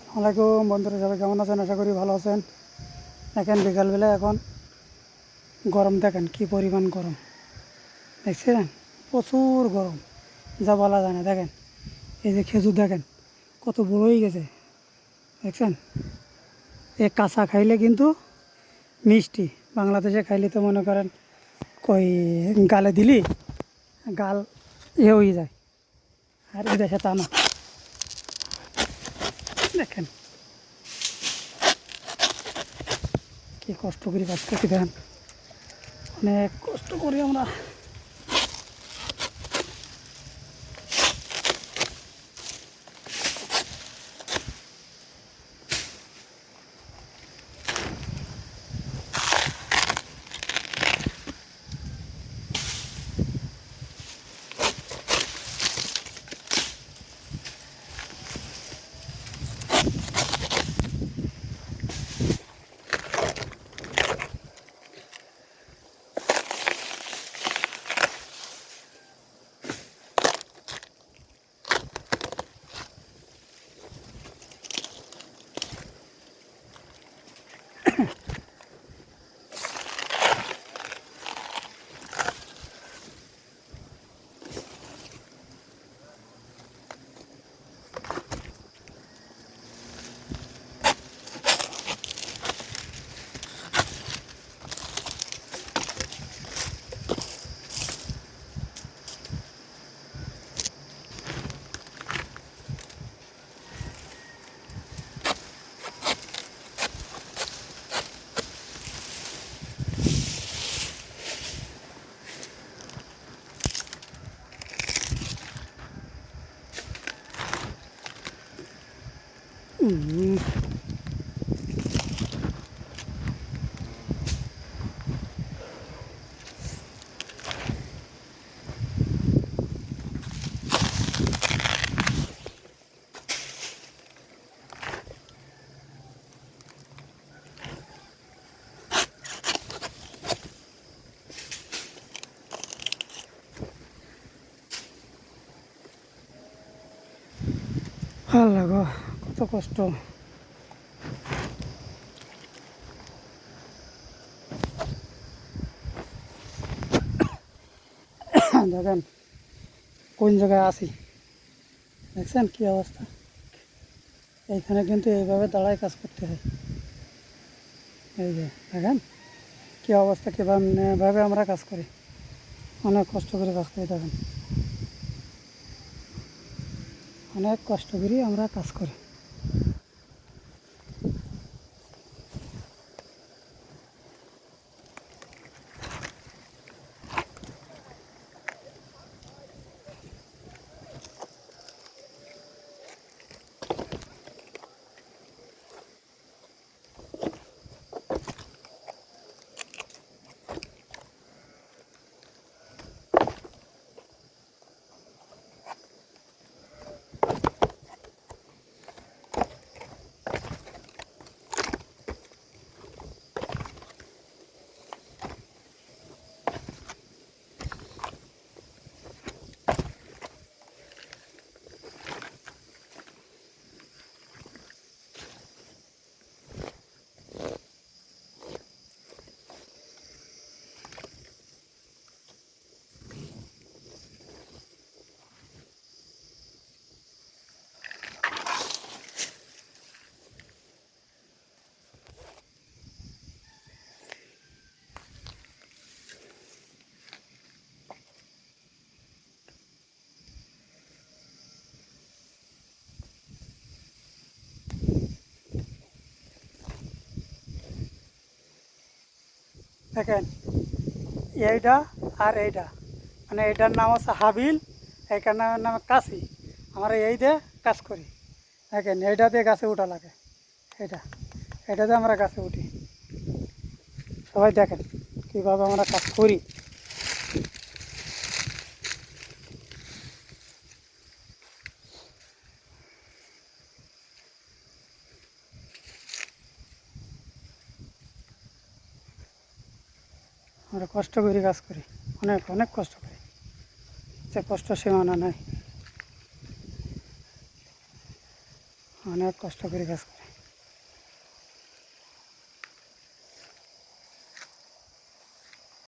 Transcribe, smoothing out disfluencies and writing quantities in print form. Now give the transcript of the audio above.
আসসালামাইকুম বন্ধুরা, সবাই কেমন আছেন? আশা করি ভালো আছেন। দেখেন বিকালবেলা এখন গরম, দেখেন কি পরিমাণ গরম দেখছেন, প্রচুর গরম, যা বলা যায় না। দেখেন এই যে খেজুর দেখেন কত বড় হয়ে গেছে, দেখছেন। এ কাঁচা খাইলে কিন্তু মিষ্টি, বাংলাদেশে খাইলে তো মনে করেন কই গালে দিলি গাল হয়ে যায়, আর এই দেশে তা না। দেখেন কি কষ্ট করি কাজ করছি, দেখেন অনেক কষ্ট করি আমরা। আল্লাহ গো, কত কষ্ট। দেখেন কোন জায়গায় আছি, দেখছেন কি অবস্থা। এইখানে কিন্তু এইভাবে দাঁড়ায় কাজ করতে হয়। এই যে দেখেন কি অবস্থা, কীভাবে আমরা কাজ করি, অনেক কষ্ট করে কাজ করি। দেখেন অনেক কষ্ট করি আমরা কাজ করি। দেখেন এইটা আর এইটা, মানে এইটার নাম হচ্ছে হাবিল, এইটার নাম কাশি। আমরা এই দিয়ে কাজ করি। দেখেন এইটা দিয়ে গাছে উঠা লাগে, এটা দিয়ে আমরা গাছে উঠি। সবাই দেখেন কীভাবে আমরা কাজ করি। আমরা কষ্ট করে কাজ করি, অনেক অনেক কষ্ট করি, সে কষ্ট সীমানা নাই। অনেক কষ্ট করে কাজ করে।